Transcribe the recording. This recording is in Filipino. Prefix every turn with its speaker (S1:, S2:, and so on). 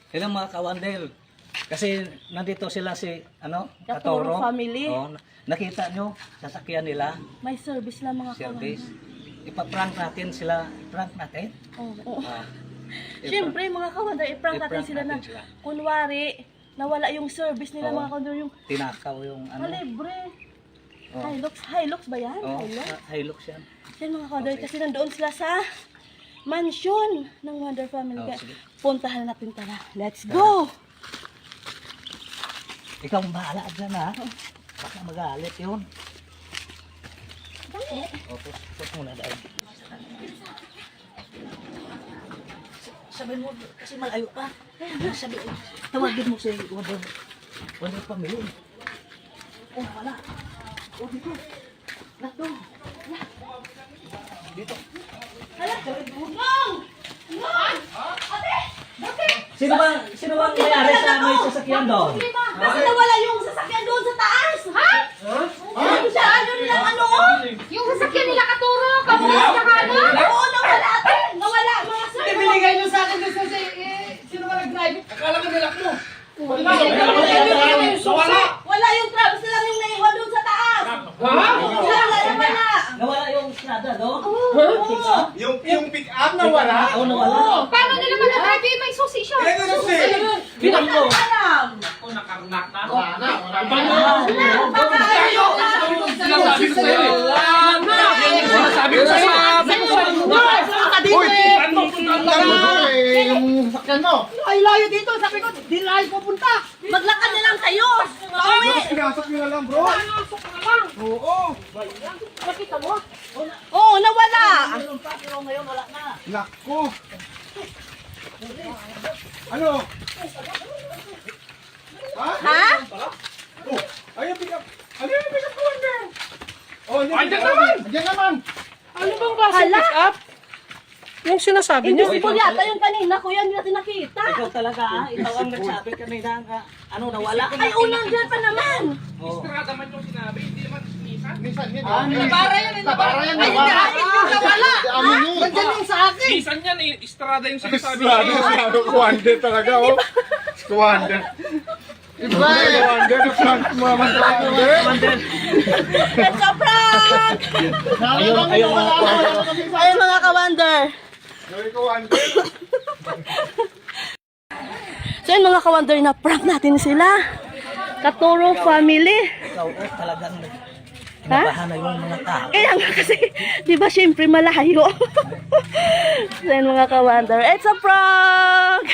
S1: Hello mga ka-wonder. Kasi nandito sila si
S2: Katoro
S1: Katoro.
S2: family.
S1: Oh, nakita nyo sasakyan nila,
S2: May service lang mga
S1: service.
S2: ka-wonder.
S1: Ipa-prank natin sila, prank natin.
S2: Oo.
S1: Ah,
S2: Siyempre mga ka-wonder, i-prank natin
S1: i-prank
S2: sila na
S1: natin sila.
S2: kunwari nawala yung service nila
S1: Oo.
S2: mga ka-wonder, yung
S1: Tinakaw yung
S2: libre.
S1: Oh.
S2: Hilux ba yan?
S1: Oh,
S2: Hilux?
S1: Hilux yan.
S2: Yan mga ka-wonder,
S1: Okay.
S2: kasi nandoon sila sa mansion ng Wonder Family.
S1: Oh,
S2: Kaya
S1: sige.
S2: puntahan natin, tara. Let's go!
S1: Ikaw ang bahala dyan ha. Baka magalit yun.
S2: Dali.
S1: O, pus muna dahil. Sabihin mo, kasi malayo pa. Sabihin, tawagin mo si Wonder Family. Oh, wala. Oh, dito. Dito. Dito.
S2: Hala, Nong! Nong! Ate! Bakit?
S1: Sino bang mayari sa may sasakyan doon?
S2: Bakit nawala yung sasakyan doon sa taas? Ha? Ano siya? Ano nilang ano?
S3: Yung sasakyan nila Katuro, kabuos na ano?
S2: Oo, nawala ate! Nawala mga sir!
S3: Binigay nyo sa akin kasi sino ba nag-drive?
S4: Akala ko nilak mo.
S2: Wala yung Travis na lang yung naiwan doon sa taas! Nawala!
S1: Nawala yung strada doon?
S4: Yung pick up na wala.
S1: Oo, nawala.
S3: Paano nila mag-drive? May susi siya.
S4: Ilan na si?
S1: Bilang mo.
S2: Alam!
S4: Ako nakarnak na.
S2: Wala! Baka ayaw na!
S4: Sinasabi ko sa'yo eh. Sinasabi ko sa'yo. Uy! Ano yung sakyan mo?
S3: Ay, layo dito. Sabi ko, di layo pupunta.
S2: Maglakad na lang kayo! Pauwi!
S4: Pinasok nyo na lang bro.
S3: Pasok ka na lang.
S4: Oo.
S3: Nakita mo?
S2: Oo, nawala!
S1: Meron pa, pero ngayon wala na.
S4: Nako. Ano?
S2: Ha?
S4: Oh, ayun pick up. Ano yung pick up ko wonder? Oh, andyan naman. Andyan naman.
S5: Ano bang klase
S2: Hala!
S5: pick up? Yung sinasabi niyo?
S2: Invisible yata yung kanina, kuya, hindi natin nakita.
S1: Ikaw talaga ha? Ikaw ang nagsabi kanina nga, nawala.
S2: Ay, unang dyan pa naman!
S1: Oh.
S4: Minsan yun.
S3: Nabara yan.
S4: Nabara yan.
S3: Ay, hindi akin yung nawala.
S4: Amin yun.
S3: Nandyan yung sa akin.
S6: Minsan yan, istrada yung sinasabi
S4: Sabi
S6: ko.
S4: ko, Squander talaga, oh. Squander. Iba eh. Squander, Squander.
S2: It's a prank! Ayun mga ka-wonder.
S4: Squander.
S2: So yun mga ka-wonder, na prank natin sila. Katuro family.
S1: Ikaw talagang kinabahan na yung mga tao.
S2: Kaya nga kasi, di ba syempre malayo. So yun mga ka-wonder, it's a prank!